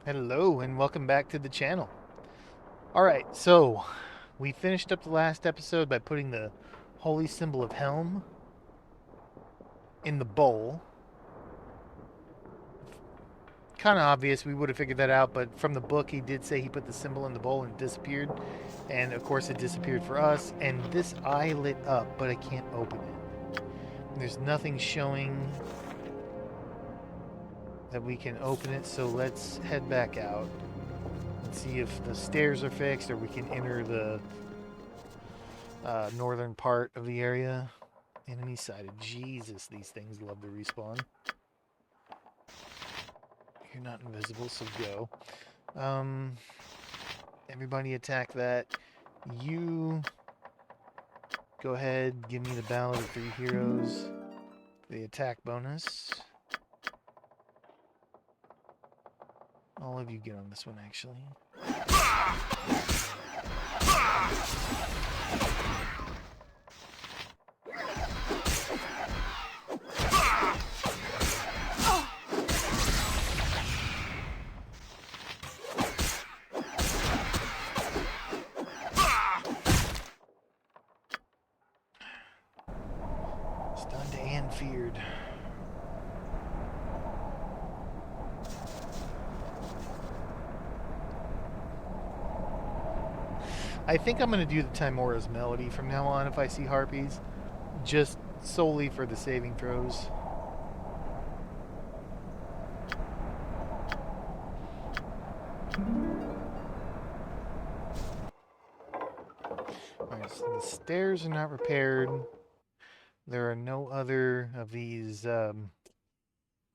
Hello and welcome back to the channel. Alright, so we finished up the last episode by putting the holy symbol of Helm in the bowl. Kind of obvious, we would have figured that out, but from the book he did say he put the symbol in the bowl and it disappeared. And of course it disappeared for us, and this eye lit up, but I can't open it. There's nothing showing that we can open it, so let's head back out and see if the stairs are fixed or we can enter the northern part of the area. Enemy sighted. Jesus, these things love to respawn. You're not invisible, so go. Everybody attack that. You go ahead, give me the Ballad of Three Heroes. The attack bonus. All of you get on this one, actually. Stunned and feared. I think I'm going to do the Timora's Melody from now on if I see harpies. Just solely for the saving throws. Alright, so the stairs are not repaired. There are no other of these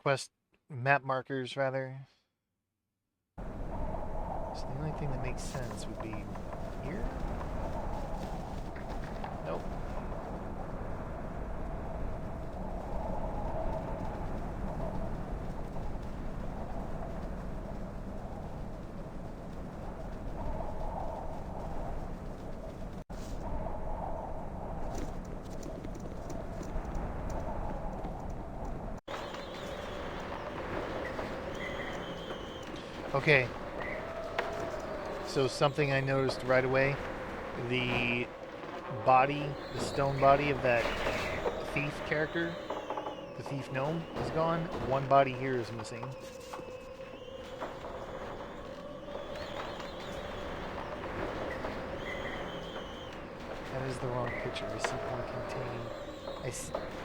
quest map markers, rather. So the only thing that makes sense would be here? Nope. Okay. So something I noticed right away, the body, the stone body of that thief character, the thief gnome, is gone. One body here is missing. That is the wrong picture. I see one contain.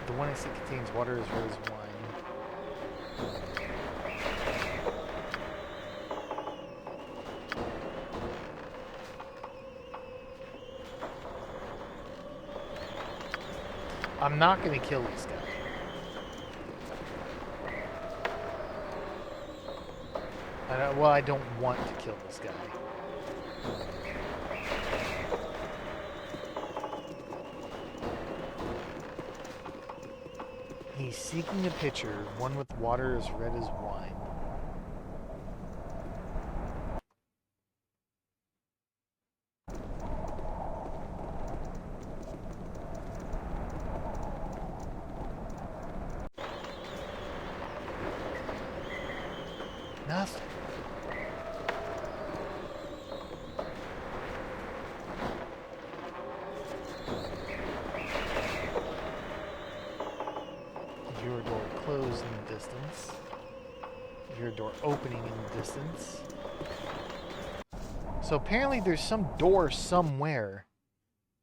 The one I see contains water as well as wine. I'm not going to kill this guy. Well, I don't want to kill this guy. He's seeking a pitcher, one with water as red as wine. Nothing. Your door closed in the distance. Your door opening in the distance. So apparently there's some door somewhere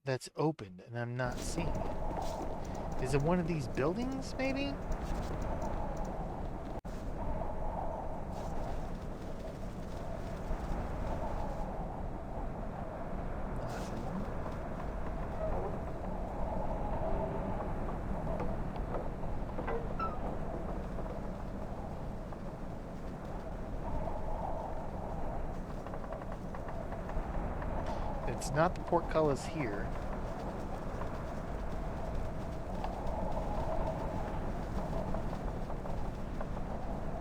that's opened and I'm not seeing it. Is it one of these buildings, maybe? It's not the portcullis here.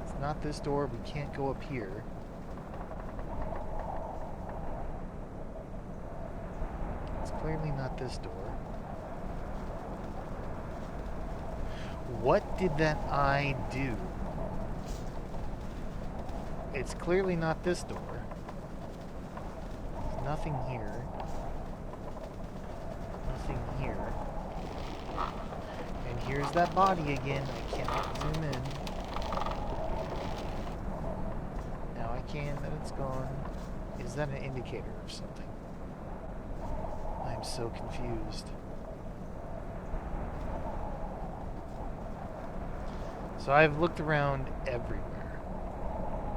It's not this door. We can't go up here. It's clearly not this door. What did that eye do? It's clearly not this door. There's nothing here. Nothing here. And here's that body again. I cannot zoom in. Now I can, that it's gone. Is that an indicator of something? I'm so confused. So I've looked around everywhere.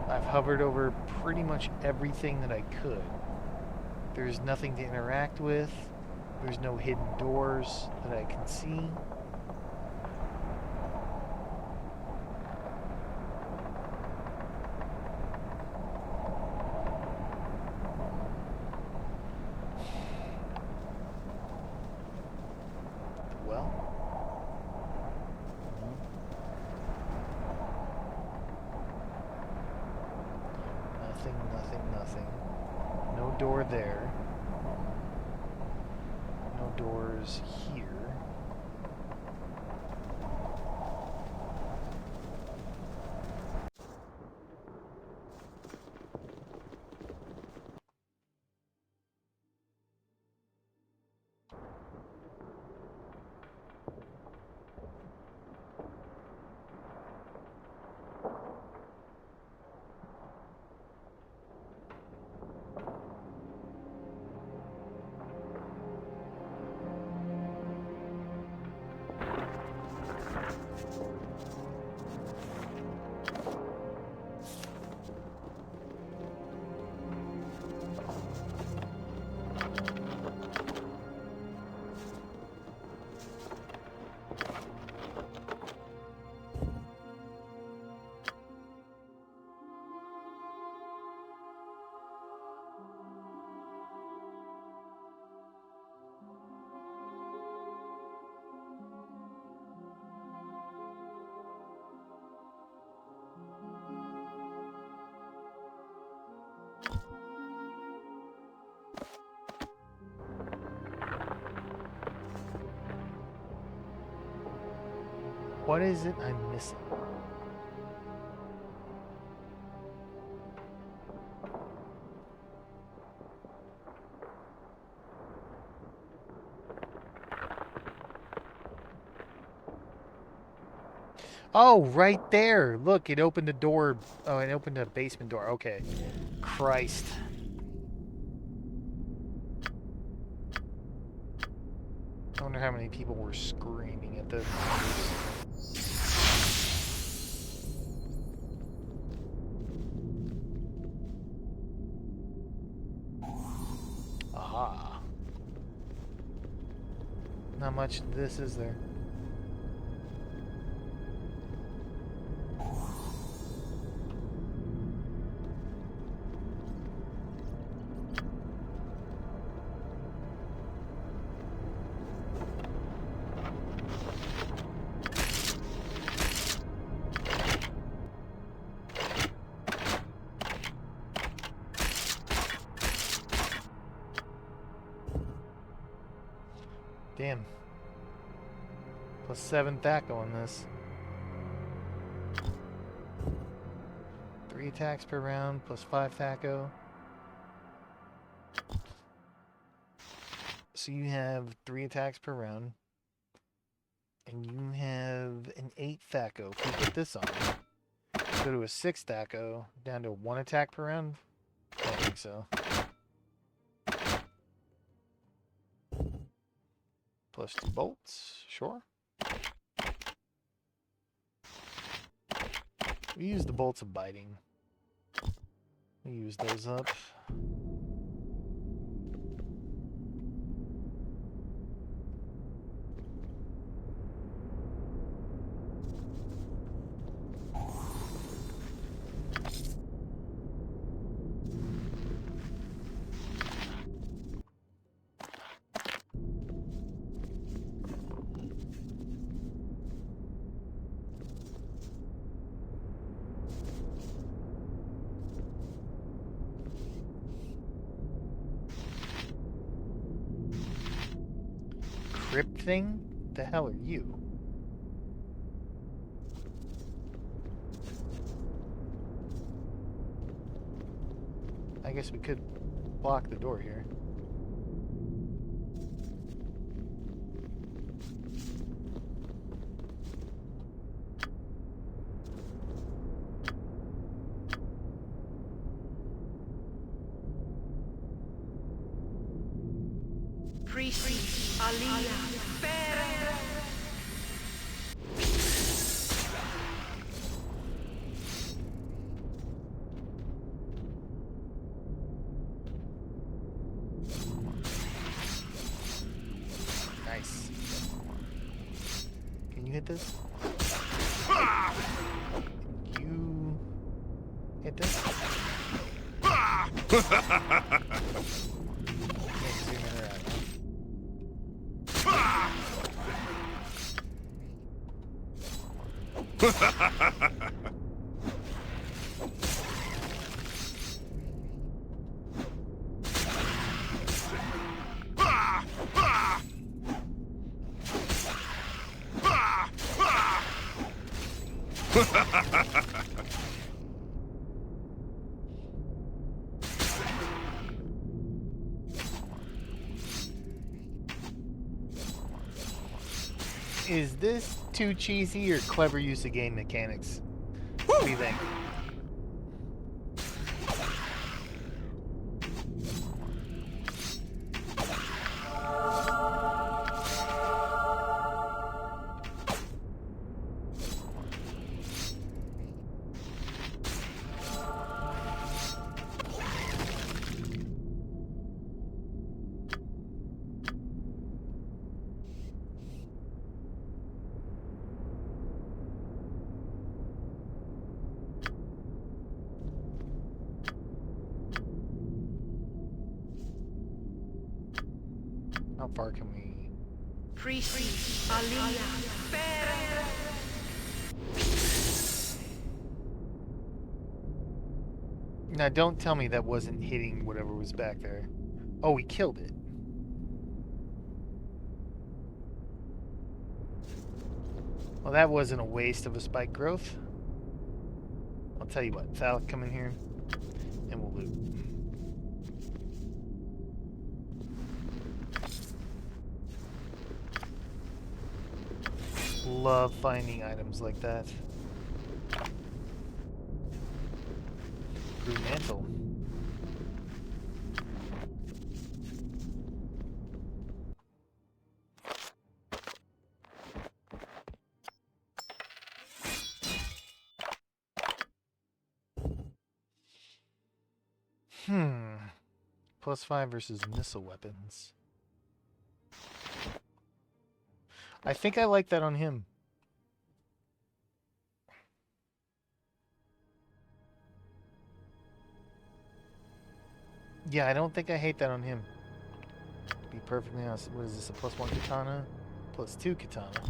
I've hovered over pretty much everything that I could. There's nothing to interact with. There's no hidden doors that I can see. Well, nothing, nothing, nothing. No door there. No doors here. What is it I'm missing? Oh, right there. Look, it opened a door. Oh, it opened a basement door. Okay. Christ. I wonder how many people were screaming at this. Aha. Not much to this, is there? Damn. Plus 7 THACO on this. 3 attacks per round, plus 5 THACO. So you have 3 attacks per round. And you have an 8 THACO. If you put this on, go to a 6 THACO, down to 1 attack per round? I don't think so. Plus 2 bolts, sure. We use the bolts of biting. We use those up. Crypt thing? The hell are you? I guess we could block the door here. Priest Alia Fair. Nice. Can you hit this? You hit this? Can't zoom in or out, huh? Is this too cheesy or clever use of game mechanics? What do you think? How far can we? Priest Alia Fair. Now, don't tell me that wasn't hitting whatever was back there. Oh, we killed it. Well, that wasn't a waste of a spike growth. I'll tell you what, Thalic, come in here, and we'll loot. Love finding items like that. Blue mantle. +5 versus missile weapons. I think I like that on him. Yeah, I don't think I hate that on him. To be perfectly honest, what is this, a +1 katana? +2 katana.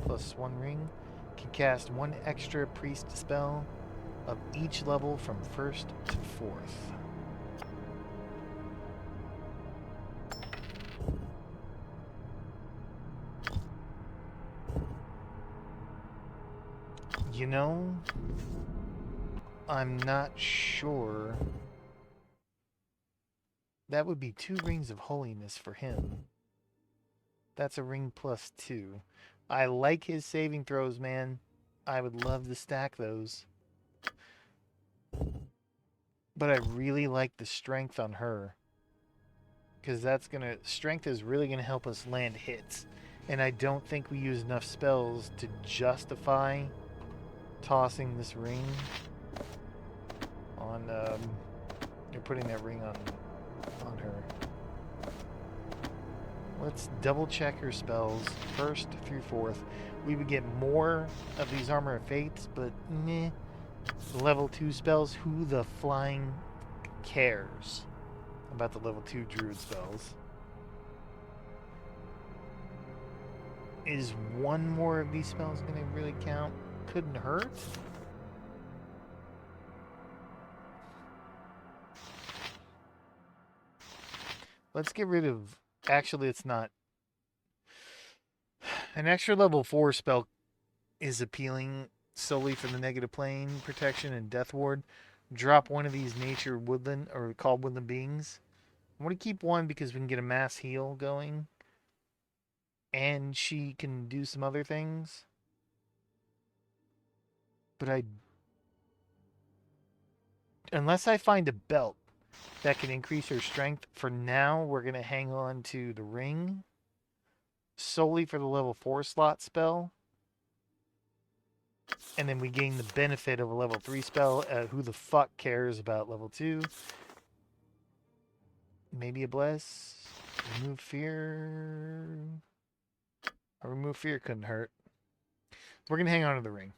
+1 ring. Can cast 1 extra priest spell of each level from 1st to 4th. You know, I'm not sure. That would be 2 rings of holiness for him. That's a ring +2. I like his saving throws, man. I would love to stack those. But I really like the strength on her. Because strength is really gonna help us land hits. And I don't think we use enough spells to justify tossing this ring on, you're putting that ring on her. Let's double check her spells 1st through 4th. We would get more of these Armor of Fates, but meh. Level 2 spells, who the flying cares about the level 2 Druid spells? Is 1 more of these spells going to really count? Couldn't hurt. Let's get rid of... Actually, it's not. An extra level 4 spell is appealing solely for the negative plane protection and death ward. drop one of these nature woodland or called woodland beings. I want to keep one because we can get a mass heal going, and she can do some other things. But unless I find a belt that can increase her strength, for now we're gonna hang on to the ring solely for the level 4 slot spell. And then we gain the benefit of a level 3 spell. Who the fuck cares about level 2? Maybe a bless. Remove fear. A remove fear couldn't hurt. We're going to hang on to the ring.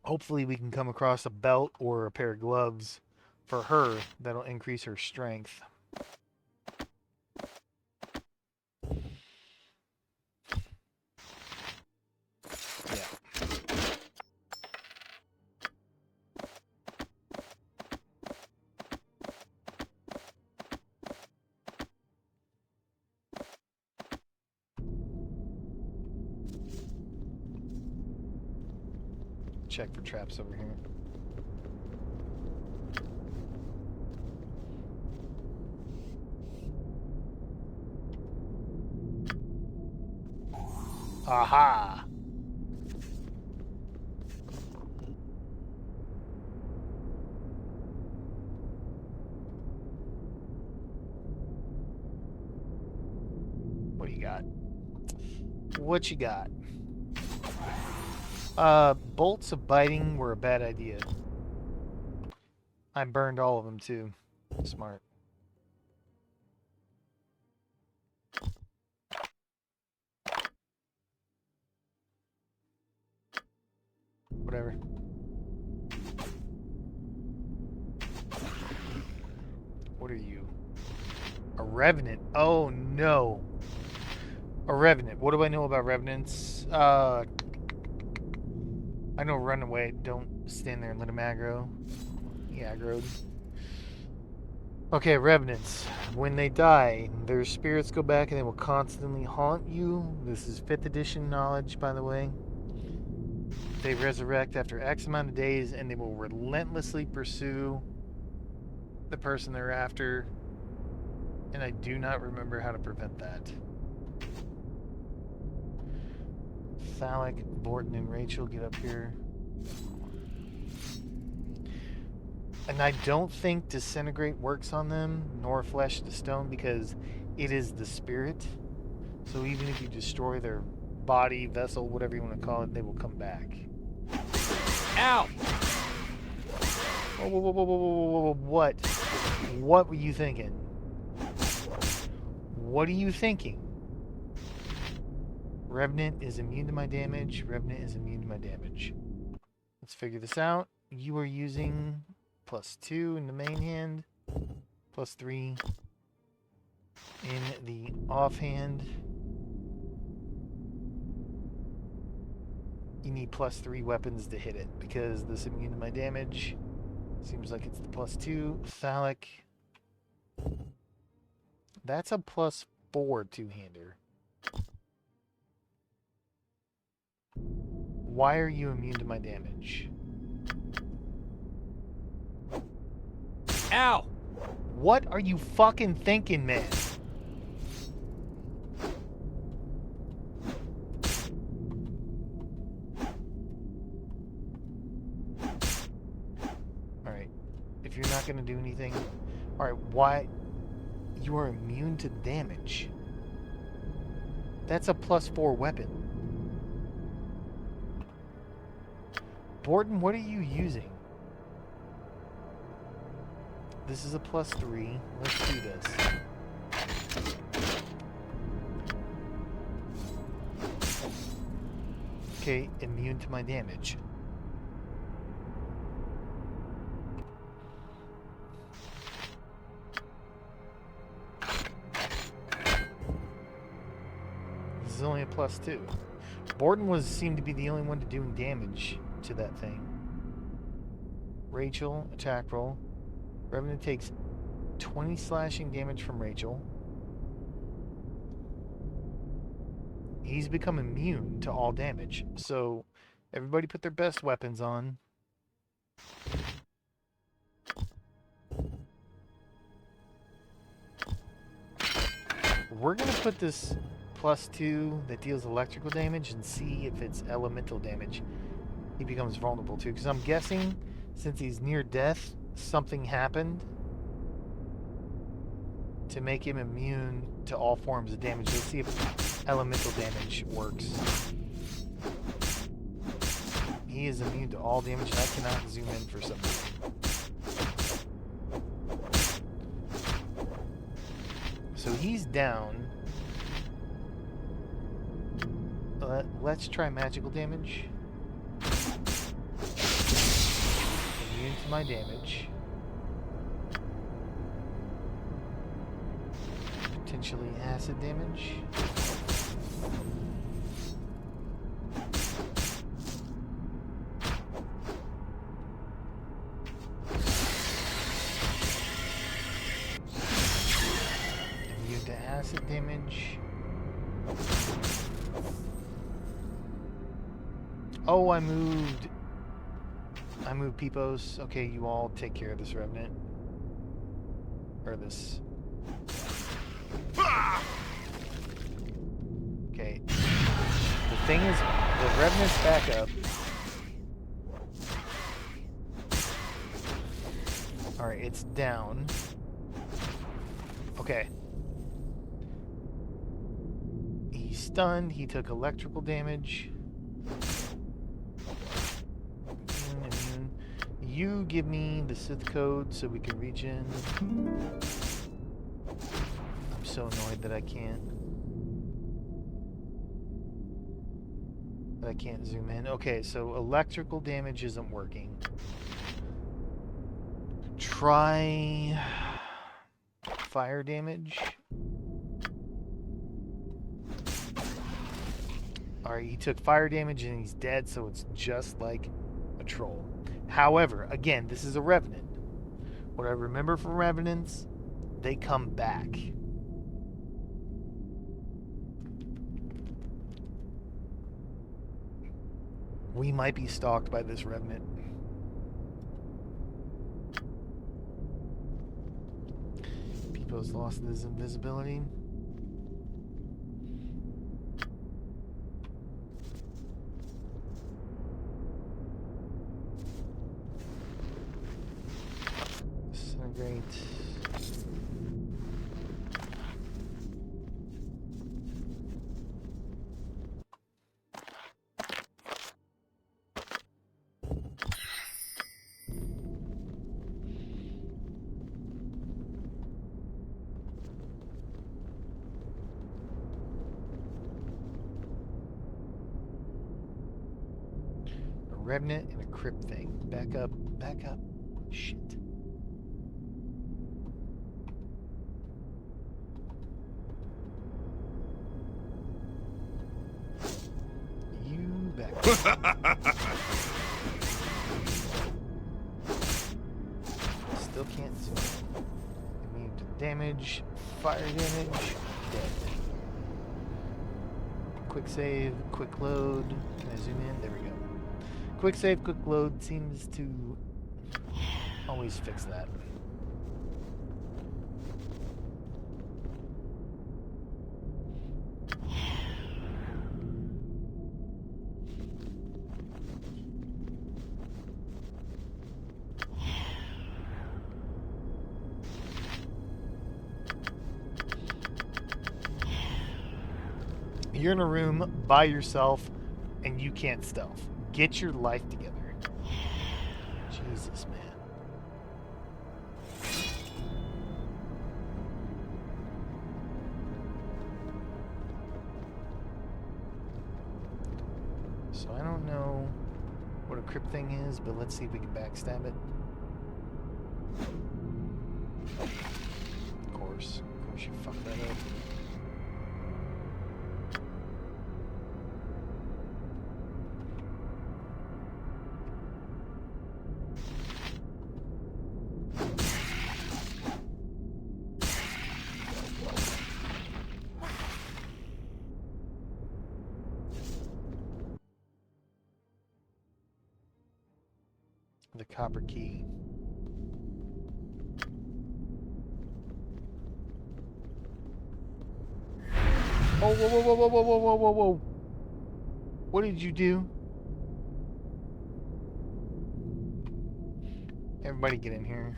Hopefully we can come across a belt or a pair of gloves for her that'll increase her strength. Yeah. Check for traps over here. Aha! What do you got? What you got? Bolts of biting were a bad idea. I burned all of them too. Smart. Whatever. What are you? A revenant. Oh no. A revenant. What do I know about revenants? I know run away. Don't stand there and let him aggro. He aggroed. Okay, revenants. When they die, their spirits go back and they will constantly haunt you. This is 5th edition knowledge, by the way. They resurrect after X amount of days and they will relentlessly pursue the person they're after. And I do not remember how to prevent that. Phallic, Borton, and Rachel get up here. And I don't think Disintegrate works on them, nor Flesh to Stone, because it is the spirit. So even if you destroy their body, vessel, whatever you want to call it, they will come back. Ow! Whoa, whoa, whoa, whoa, whoa, whoa, whoa, what? What were you thinking? What are you thinking? Revenant is immune to my damage. Revenant is immune to my damage. Let's figure this out. You are using +2 in the main hand, +3 in the offhand. You need +3 weapons to hit it because this immune to my damage. Seems like it's the +2. Phallic. That's a +4 two-hander. Why are you immune to my damage? Ow! What are you fucking thinking, man? Alright. If you're not gonna do anything... Alright, why... You are immune to damage. That's a +4 weapon. Borton, what are you using? This is a +3. Let's do this. Okay, immune to my damage. This is only a +2. Borton seemed to be the only one doing damage to that thing. Rachel, attack roll. Revenant takes 20 slashing damage from Rachel. He's become immune to all damage. So everybody put their best weapons on. We're gonna put this +2 that deals electrical damage and see if it's elemental damage he becomes vulnerable to. Because I'm guessing, since he's near death, something happened to make him immune to all forms of damage. Let's see if elemental damage works. He is immune to all damage, and I cannot zoom in for some reason. So he's down. Let's try magical damage. Immune to my damage. Potentially acid damage. Immune to acid damage. Oh, I moved Peepos. Okay, you all take care of this revenant. Or this. Okay. The thing is, the revenant's back up. Alright, it's down. Okay. He's stunned. He took electrical damage. Immune. You give me the Sith code so we can reach in. I'm so annoyed that I can't zoom in. Okay, so electrical damage isn't working. Try fire damage. Alright, he took fire damage and he's dead, so it's just like a troll. However, again, this is a revenant. What I remember from revenants, they come back. We might be stalked by this revenant. People's lost his invisibility. Disintegrate. Revenant and a crypt thing. Back up, back up. Shit. You back up. Still can't zoom. Immune to damage, fire damage, dead. Quick save, quick load. Can I zoom in? There we go. Quick save, quick load seems to always fix that. You're in a room by yourself and you can't stealth. Get your life together. Jesus, man. So I don't know what a crypt thing is, but let's see if we can backstab it. Of course you fucked that up. The copper key. Oh, whoa, whoa, whoa, whoa, whoa, whoa, whoa, whoa, whoa. What did you do? Everybody get in here.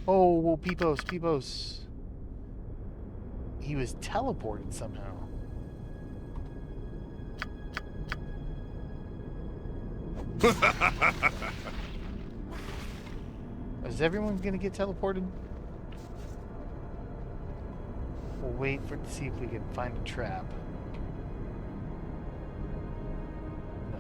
Oh, whoa, Peepos, Peepos. He was teleported somehow. Is everyone gonna get teleported? We'll wait to see if we can find a trap. No.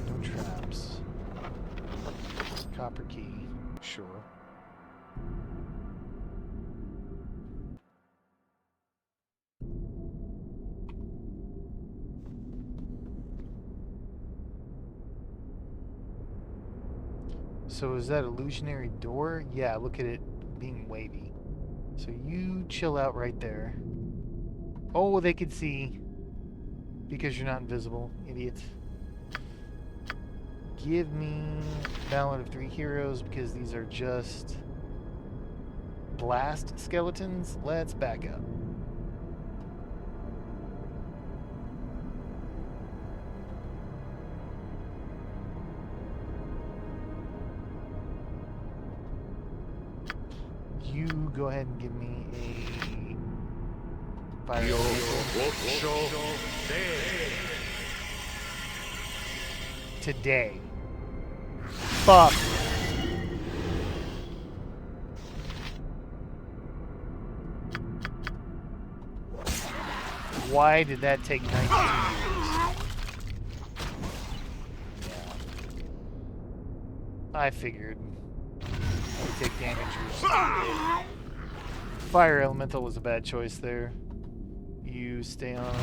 No traps. Copper key. Sure. So is that illusionary door? Yeah, look at it being wavy. So you chill out right there. Oh, they could see. Because you're not invisible, idiots. Give me Ballad of Three Heroes because these are just blast skeletons. Let's back up. You go ahead and give me a fire. Today. Fuck. Why did that take 92 years? Yeah. I figured. I would take damage. Fire Elemental was a bad choice there. You stay on.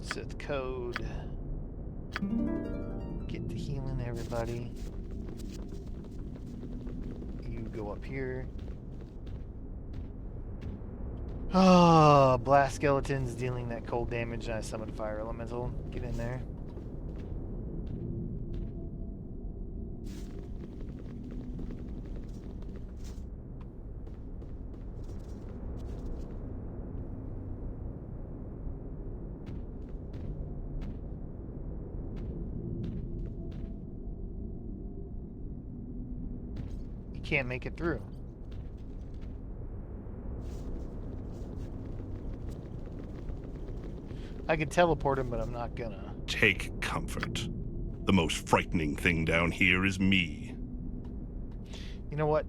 Sith code. Get to healing everybody. You go up here. Oh, blast skeletons dealing that cold damage, and I summoned fire elemental. Get in there. You can't make it through. I could teleport him, but I'm not gonna. Take comfort. The most frightening thing down here is me. You know what?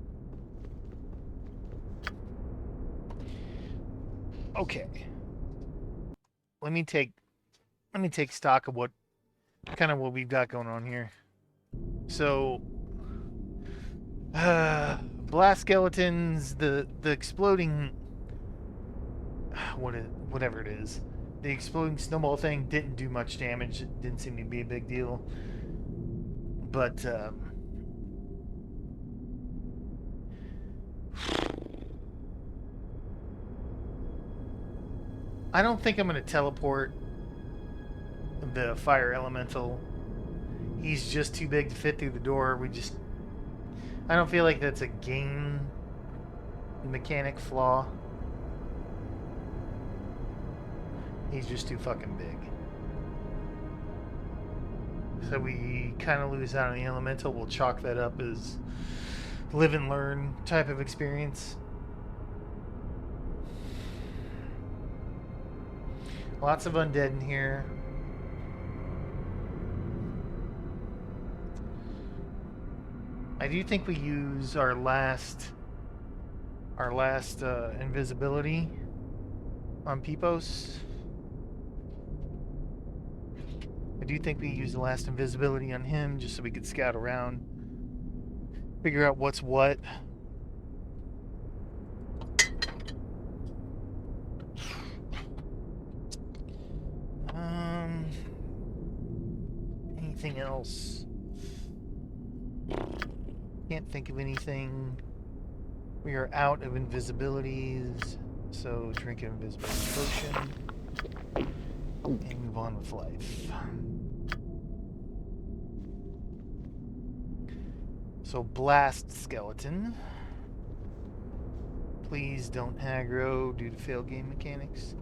Okay. Let me take stock of what we've got going on here. So blast skeletons, the exploding whatever it is. The exploding snowball thing didn't do much damage. It didn't seem to be a big deal. But I don't think I'm going to teleport the fire elemental. He's just too big to fit through the door. I don't feel like that's a game mechanic flaw. He's just too fucking big. So we kind of lose out on the elemental. We'll chalk that up as live and learn type of experience. Lots of undead in here. I do think we use our last invisibility on Peepos. I do think we use the last invisibility on him just so we could scout around, figure out what's what. anything else? Can't think of anything. We are out of invisibilities, so drink an invisibility potion and move on with life. So blast skeleton. Please don't aggro due to failed game mechanics.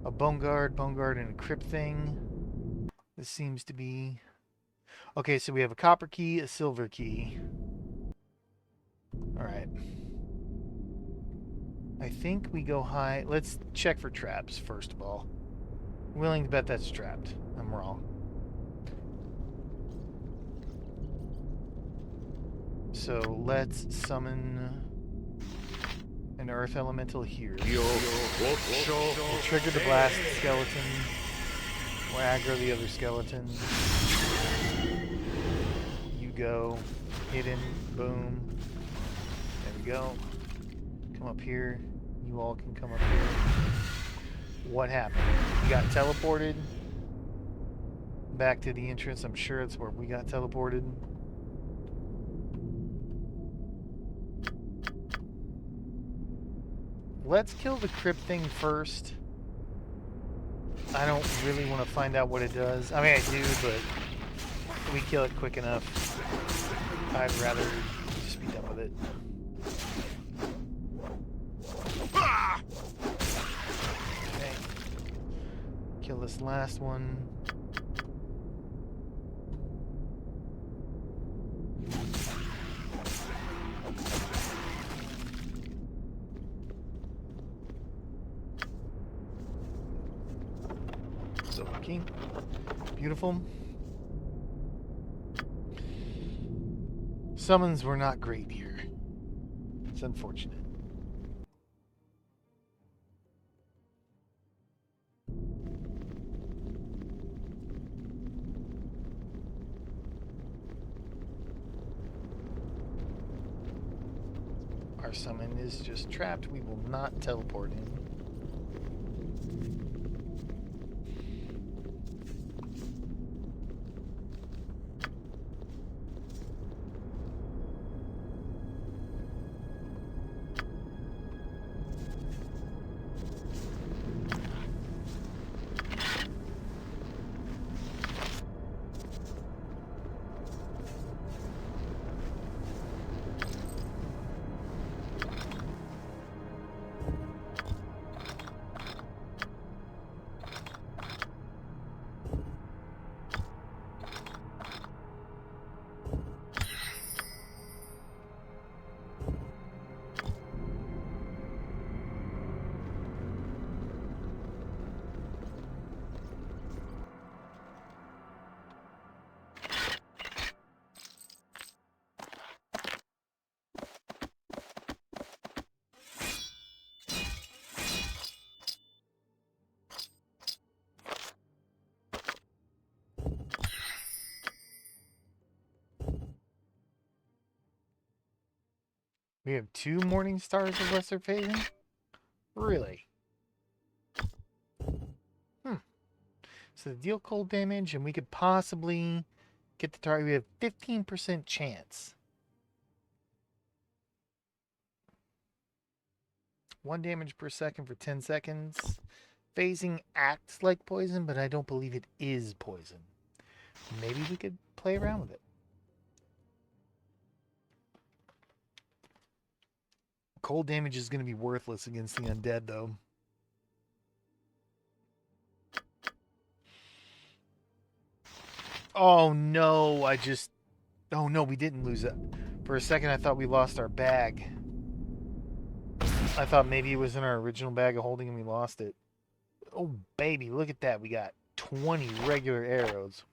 A bone guard, and a crypt thing. This seems to be... Okay, so we have a copper key, a silver key. Alright. I think we go high. Let's check for traps, first of all. I'm willing to bet that's trapped. I'm wrong. So let's summon an earth elemental here. We'll trigger the blast skeleton. We'll aggro the other skeleton. You go. Hidden. Boom. There we go. Come up here. You all can come up here. What happened? You got teleported back to the entrance. I'm sure it's where we got teleported. Let's kill the crypt thing first. I don't really want to find out what it does. I mean, I do, but if we kill it quick enough, I'd rather just be done with it. Okay. Kill this last one. King. Beautiful. Summons were not great here. It's unfortunate. Our summon is just trapped. We will not teleport in. We have 2 Morning Stars of Lesser Phasing? Really? So they deal cold damage, and we could possibly get the target. We have 15% chance. 1 damage per second for 10 seconds. Phasing acts like poison, but I don't believe it is poison. Maybe we could play around with it. Cold damage is going to be worthless against the undead, though. Oh, no. Oh, no, we didn't lose it. For a second, I thought we lost our bag. I thought maybe it was in our original bag of holding and we lost it. Oh, baby, look at that. We got 20 regular arrows.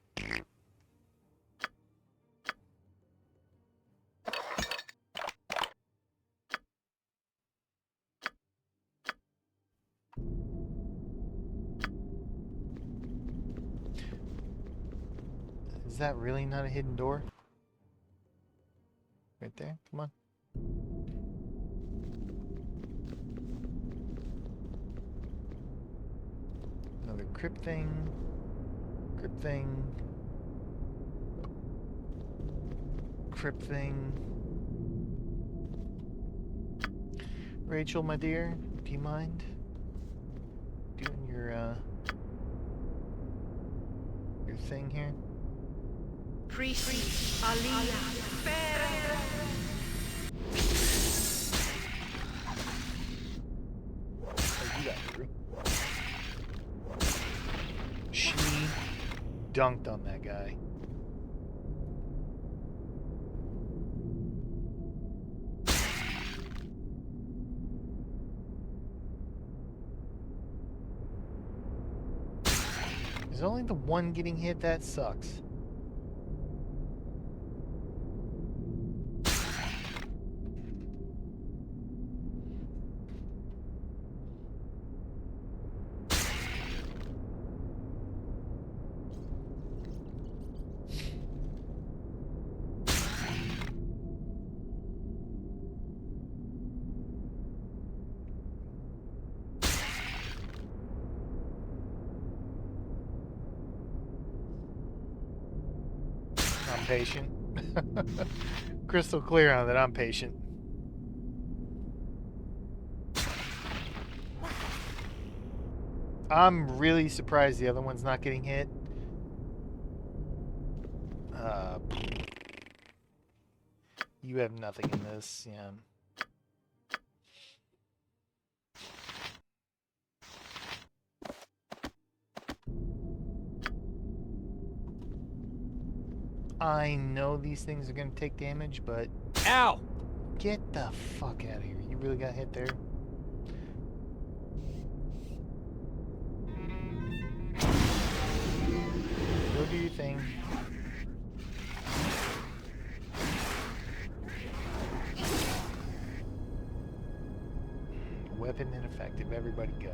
Is that really not a hidden door? Right there? Come on. Another crypt thing. Crypt thing. crypt thing. Rachel, my dear, do you mind doing your thing here? Priest Alia Ferrer. Oh, you got through. She dunked on that guy. There's only the one getting hit. That sucks. I'm patient. Crystal clear on that I'm patient. I'm really surprised the other one's not getting hit. You have nothing in this, yeah. I know these things are going to take damage, but... Ow! Get the fuck out of here. You really got hit there? Go do your thing. Weapon ineffective. Everybody go.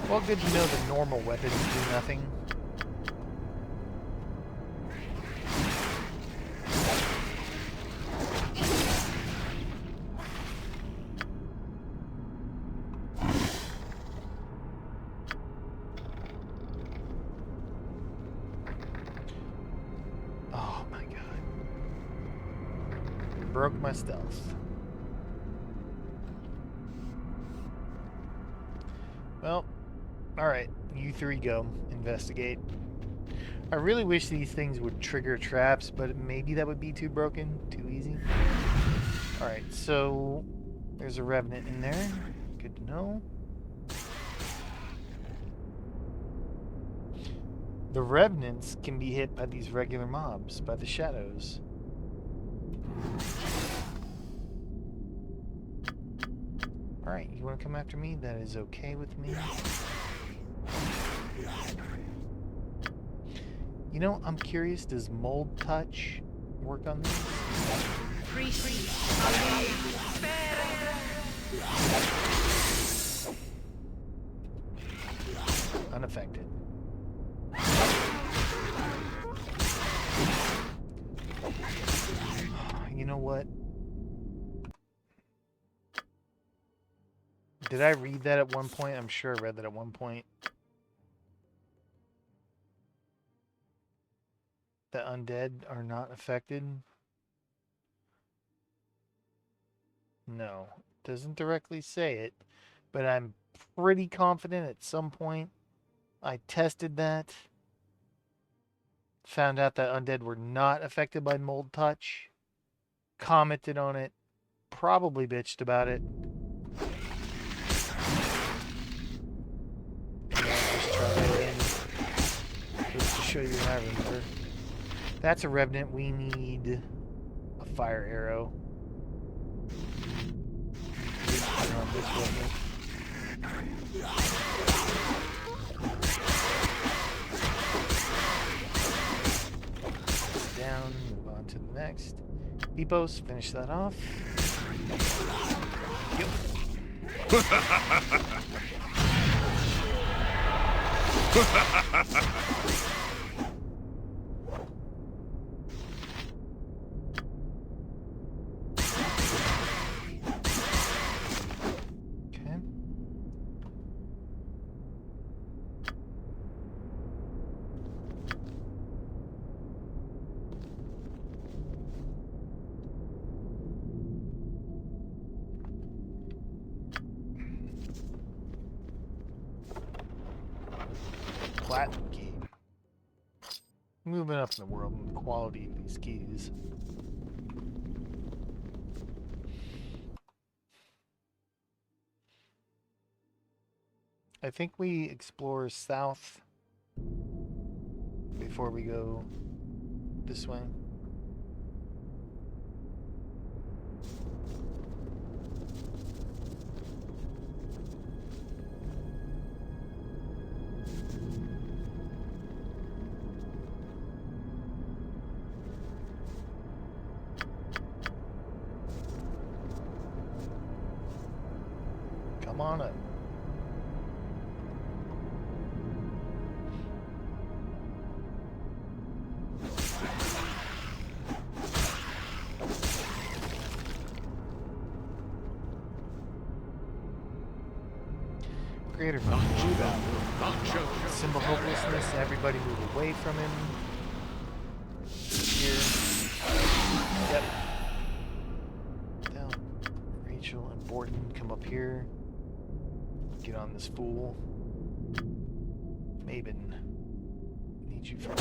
Well, good to know the normal weapons do nothing. Oh my god. Broke my stealth. Well, alright, you three go. Investigate. I really wish these things would trigger traps, but maybe that would be too broken, too easy. Alright, so there's a revenant in there. Good to know. The revenants can be hit by these regular mobs, by the shadows. Alright, you want to come after me? That is okay with me. You know, I'm curious, does mold touch work on these? Priest Alia Ferrer. Unaffected. You know what? Did I read that at one point? I'm sure I read that at one point. The undead are not affected? No. It doesn't directly say it, but I'm pretty confident at some point I tested that. Found out that undead were not affected by mold touch. Commented on it. Probably bitched about it. Just try that again. Just to show you what I remember. That's a revenant. We need a fire arrow. On this revenant. Down, move on to the next. Epos, finish that off. Yep. Okay. Platinum key. Moving up in the world and the quality of these keys. I think we explore south before we go this way. Come on up. Creator mode. Symbol hopelessness. Everybody move away from him. Here. Yep. Down. Rachel and Borton come up here. Get on this fool. Maven. Need you for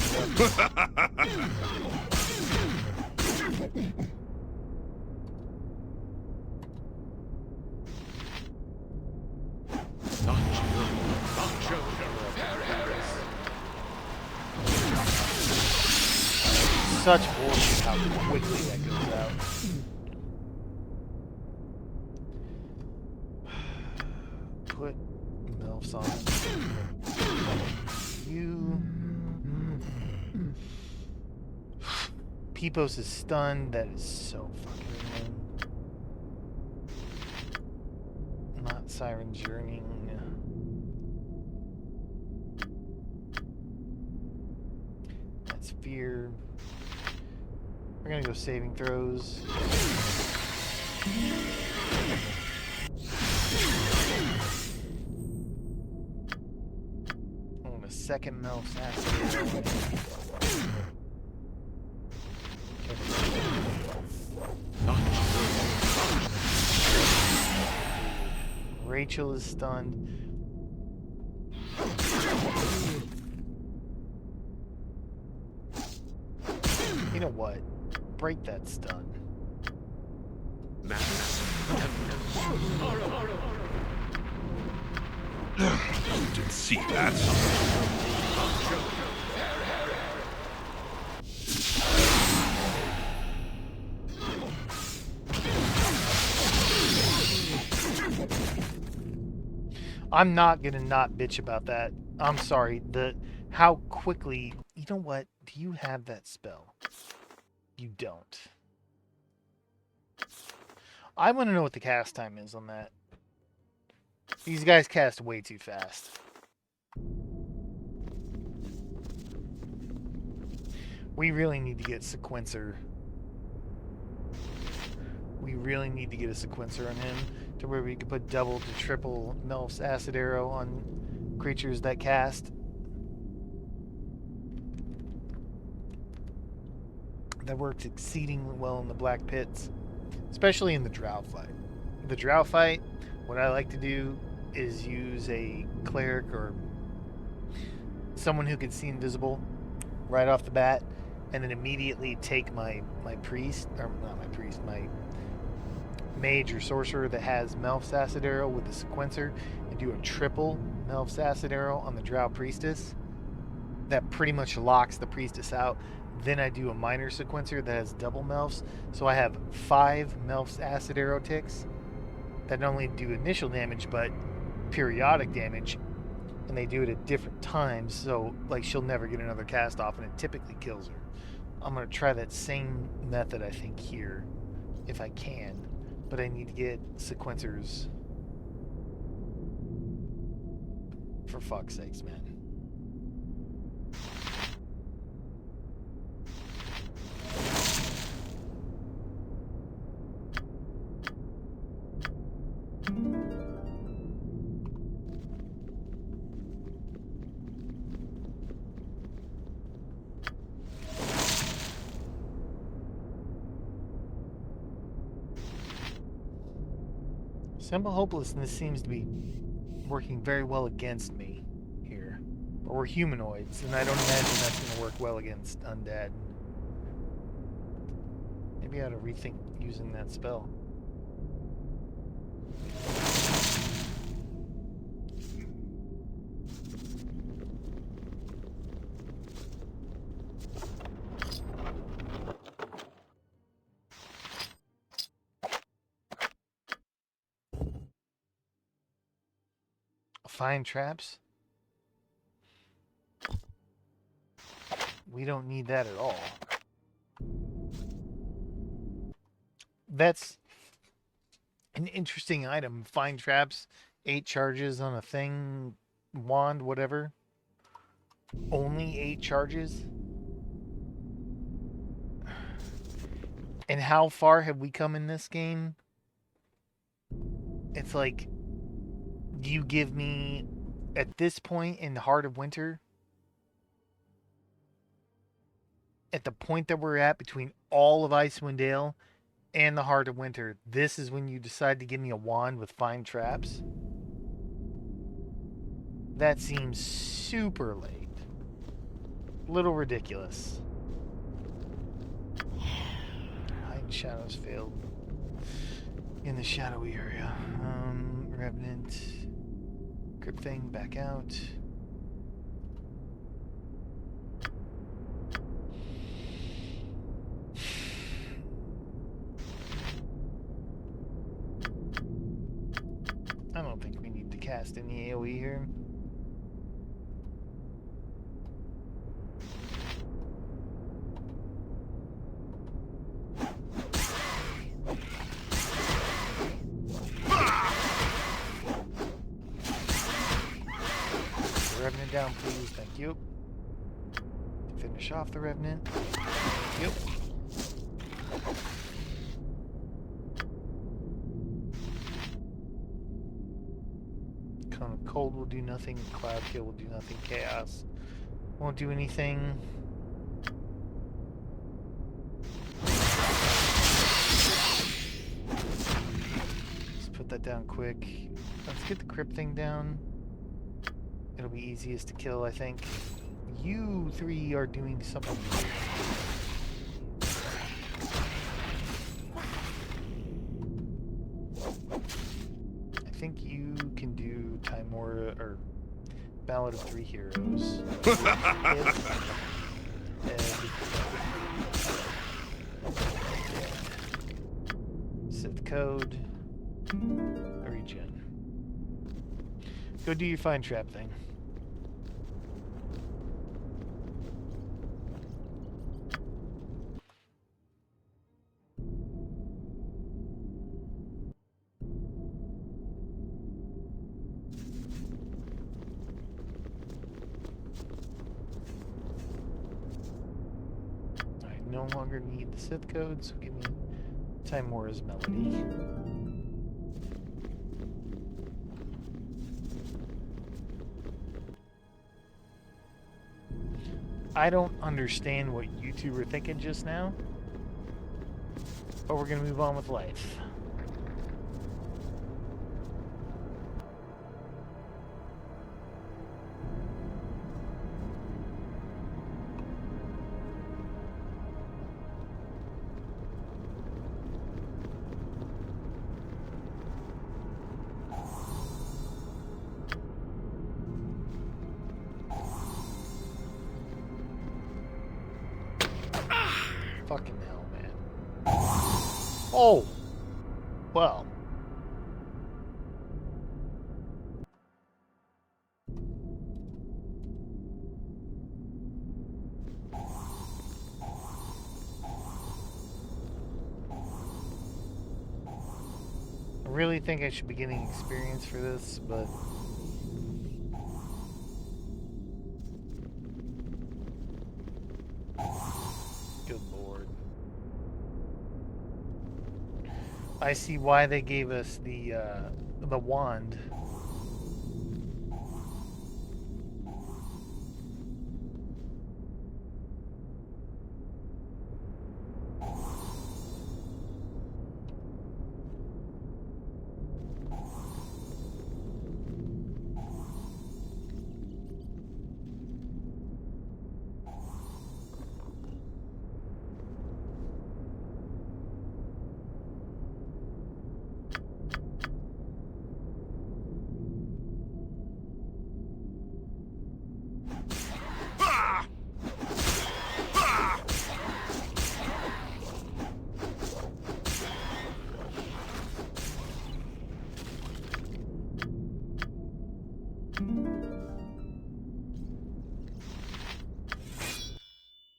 such bullshit how quickly that goes out. Put MILFs on. You. Peepos is stunned. That is so fucking annoying. Not Siren Journeying. That's fear. We're gonna go saving throws. Oh, a second MILF's acid. Rachel is stunned. You know what? Break that stun. Didn't see that. I'm not gonna not bitch about that. I'm sorry. How quickly. You know what? Do you have that spell? You don't. I want to know what the cast time is on that. These guys cast way too fast. We really need to get sequencer. We really need to get a sequencer on him to where we could put double to triple MILF's acid arrow on creatures that cast. That works exceedingly well in the Black Pits, especially in the Drow fight. The Drow fight, what I like to do is use a cleric or someone who can see invisible right off the bat, and then immediately take my priest, or not my priest, my mage or sorcerer that has MILF's acid arrow with the sequencer, and do a triple MILF's acid arrow on the Drow priestess. That pretty much locks the priestess out. Then I do a minor sequencer that has double MILFs. So I have 5 MILF's acid arrow ticks that not only do initial damage, but periodic damage. And they do it at different times. So, like, she'll never get another cast off, and it typically kills her. I'm going to try that same method, I think, here, if I can. But I need to get sequencers. For fuck's sakes, man. Symbol hopelessness seems to be working very well against me here. But or humanoids, and I don't imagine that's going to work well against undead. Maybe I ought to rethink using that spell. Find traps? We don't need that at all. That's an interesting item. Find traps, 8 charges on a thing, wand, whatever. Only 8 charges? And how far have we come in this game? It's like, you give me, at this point in the heart of winter, at the point that we're at between all of Icewind Dale and the heart of winter, this is when you decide to give me a wand with find traps? That seems super late. Little ridiculous. Hide shadows failed in the shadowy area. Revenant. Crypt thing, back out. I don't think we need to cast any AoE here. Revenant down, please. Thank you. Finish off the Revenant. Thank you. Cone of Cold will do nothing. Cloud Kill will do nothing. Chaos won't do anything. Let's put that down quick. Let's get the Crypt thing down. It'll be easiest to kill, I think. You 3 are doing something weird. I think you can do Time War or Ballad of Three Heroes. Sith Code. Regen. Go do your find trap thing. I no longer need the Sith code, so give me Time War's Melody. I don't understand what you two were thinking just now, but we're going to move on with life. Fucking hell, man. Oh! Well. I really think I should be getting experience for this, but... Good lord. I see why they gave us the wand.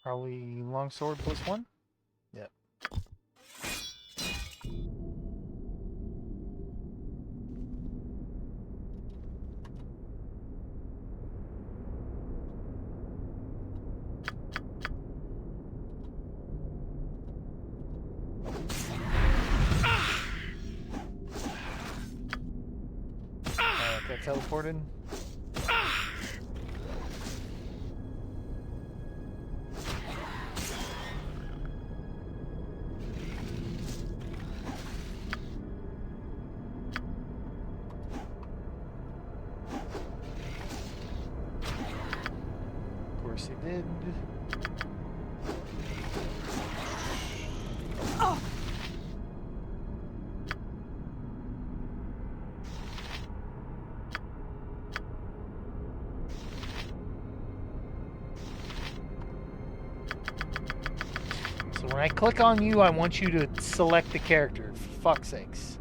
Probably longsword +1? Yep. Got teleported. Of course he did. So when I click on you, I want you to select the character, for fuck's sakes.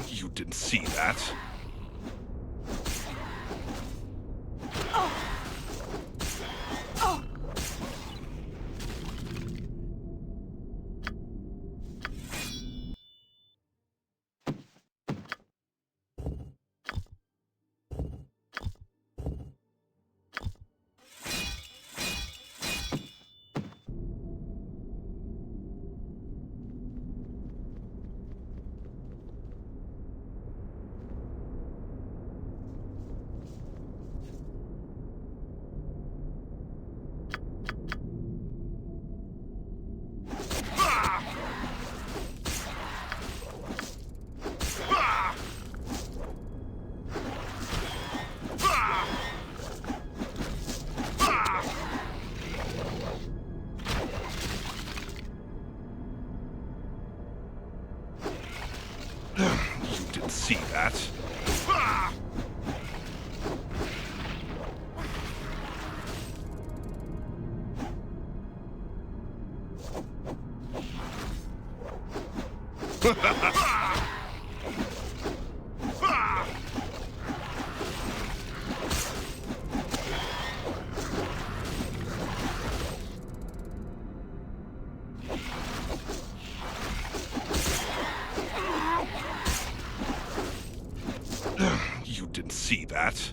You didn't see that. You didn't see that. You didn't see that.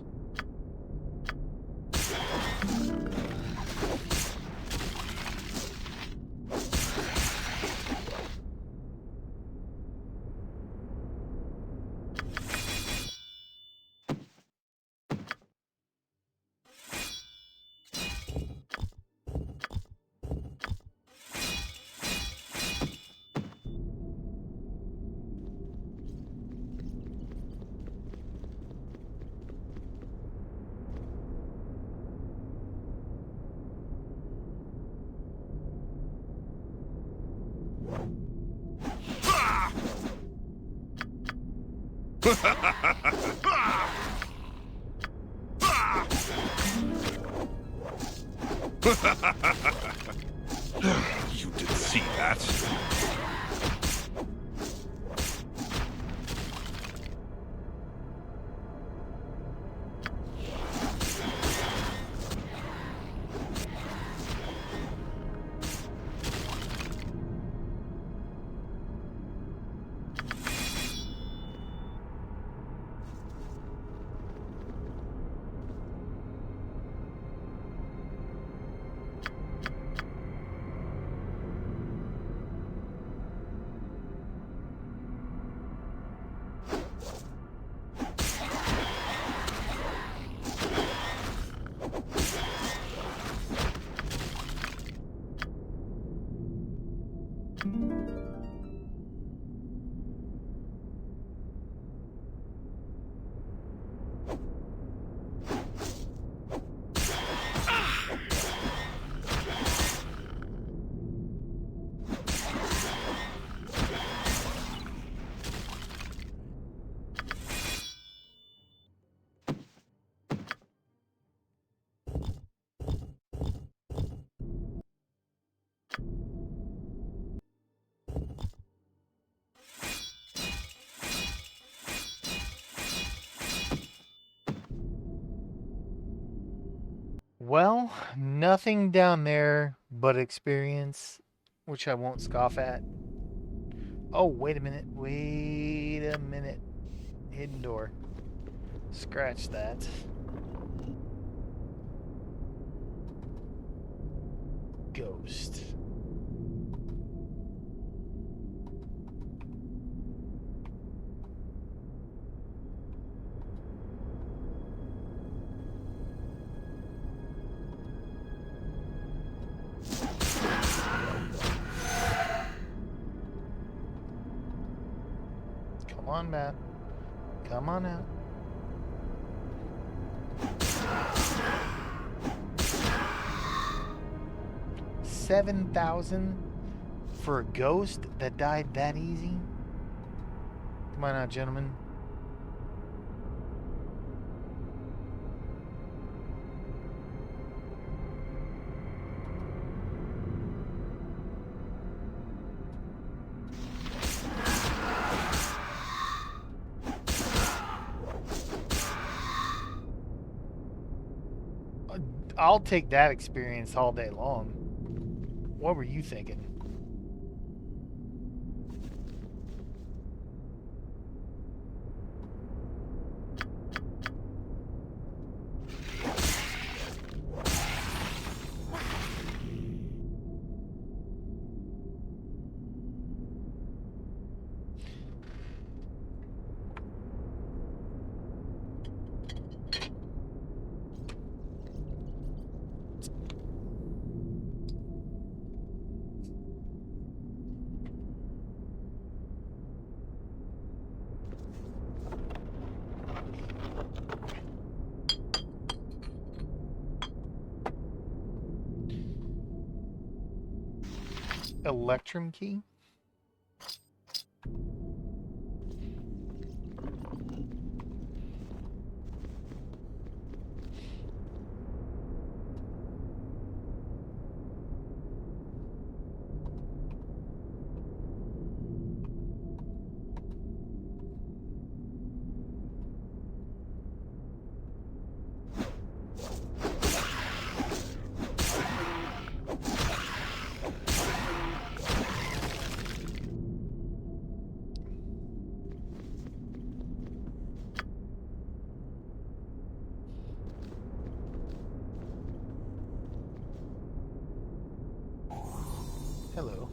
You did see that. Well, nothing down there but experience, which I won't scoff at. Oh, wait a minute. Wait a minute. Hidden door. Scratch that. Ghost. Come on, Matt. Come on out. $7,000 for a ghost that died that easy? Come on out, gentlemen. I'll take that experience all day long. What were you thinking? Electrum key? Hello.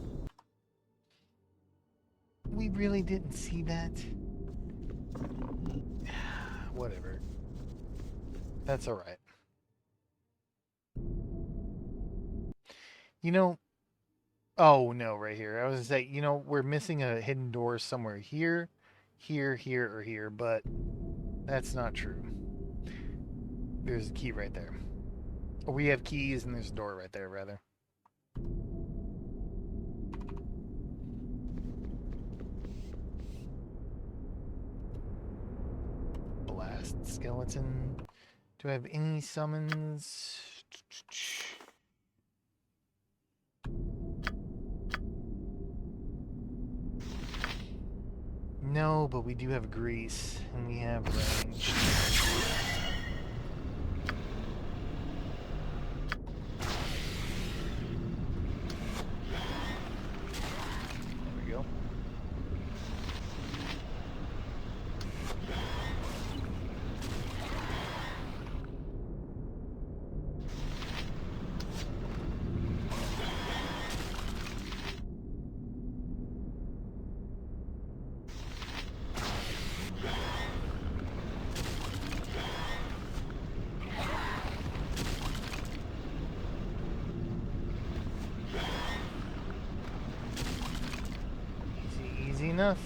We really didn't see that? Whatever. That's alright. You know, oh no, right here. I was gonna say, we're missing a hidden door somewhere here, here, or here, but that's not true. There's a key right there. Or we have keys and there's a door right there, rather. skeleton. Do I have any summons? No, but we do have grease, and we have range. There we go. Easy enough.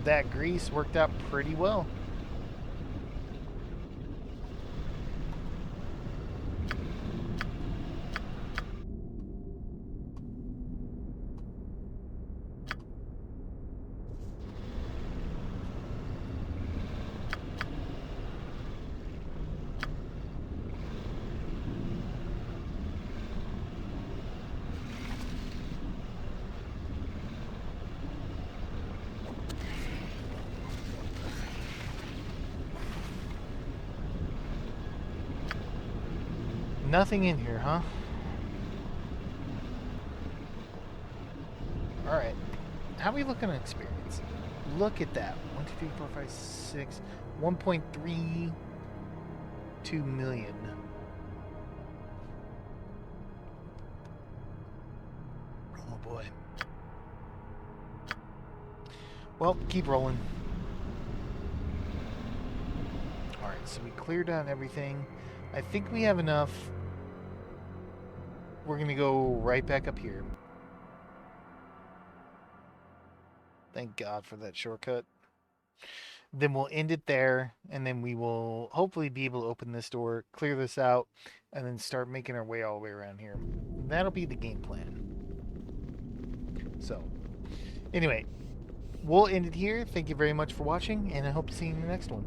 That grease worked out pretty well. Nothing in here, huh? Alright. How are we looking on experience? Look at that. 1, 2, 3, 4, 5, 6. 1.32 million. Oh boy. Well, keep rolling. Alright, so we cleared out everything. I think we have enough. We're going to go right back up here. Thank God for that shortcut. Then we'll end it there, and then we will hopefully be able to open this door, clear this out, and then start making our way all the way around here. That'll be the game plan. So, anyway, we'll end it here. Thank you very much for watching, and I hope to see you in the next one.